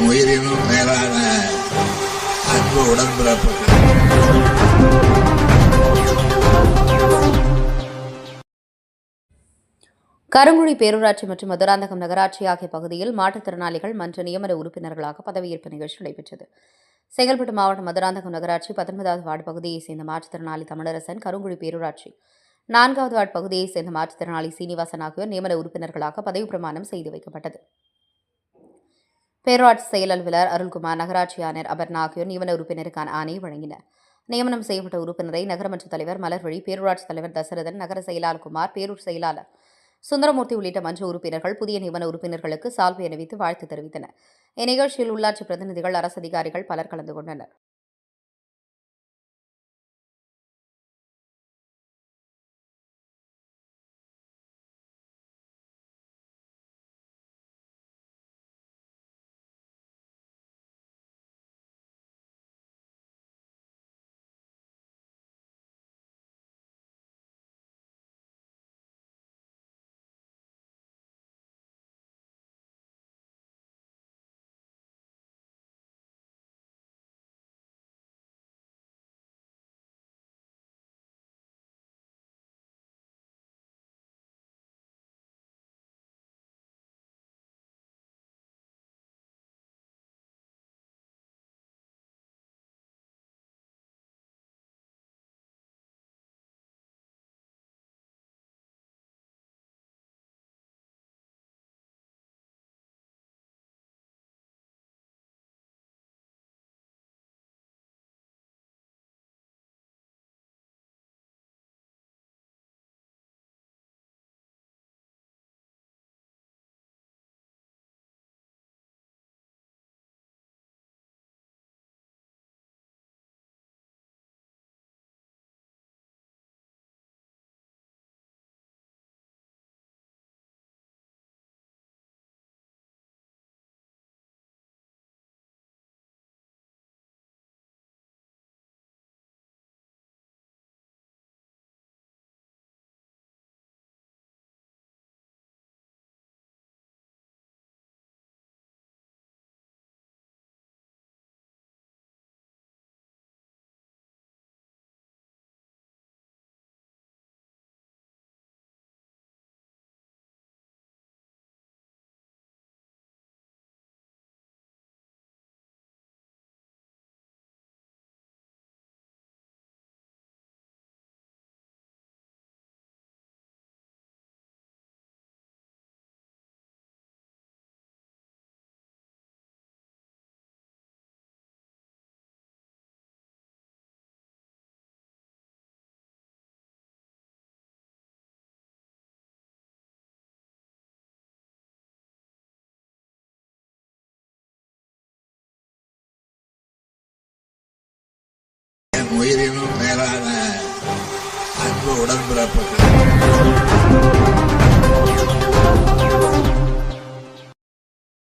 உயிரினும் மேலான அன்பு உடன்பிறப்புகள். கருங்குழி பேரூராட்சி மற்றும் மதுராந்தகம் நகராட்சி ஆகிய பகுதியில் மாற்றுத்திறனாளிகள் மன்ற நியமன உறுப்பினர்களாக பதவியேற்பு நிகழ்ச்சி நடைபெற்றது. செங்கல்பட்டு மாவட்டம் மதுராந்தகம் நகராட்சி 19வது வார்டு பகுதியைச் சேர்ந்த மாற்றுத்திறனாளி தமிழரசன், கருங்குழி பேரூராட்சி 4வது வார்டு பகுதியைச் சேர்ந்த மாற்றுத்திறனாளி சீனிவாசன் ஆகியோர் நியமன உறுப்பினர்களாக பதவி பிரமாணம் செய்து வைக்கப்பட்டது. பேரூராட்சி செயல் அலுவலர் அருள்குமார், நகராட்சி ஆணையர் அபர்ணா ஆகியோர் நியமன உறுப்பினருக்கான ஆணையை வழங்கினர். நியமனம் செய்யப்பட்ட உறுப்பினரை நகரமன்ற தலைவர் மலர்வழி, பேரூராட்சி தலைவர் தசரதன், நகர செயலாளர் குமார், பேரூர் செயலாளர் சுந்தரமூர்த்தி உள்ளிட்ட மன்ற உறுப்பினர்கள் புதிய நியமன உறுப்பினர்களுக்கு சால்வை அணிவித்து வாழ்த்து தெரிவித்தனர். இந்நிகழ்ச்சியில் உள்ளாட்சி பிரதிநிதிகள், அரசு அதிகாரிகள் பலர் கலந்து கொண்டனர். உயிரினும் மேலான அன்பு உடன்பிறப்புகள்.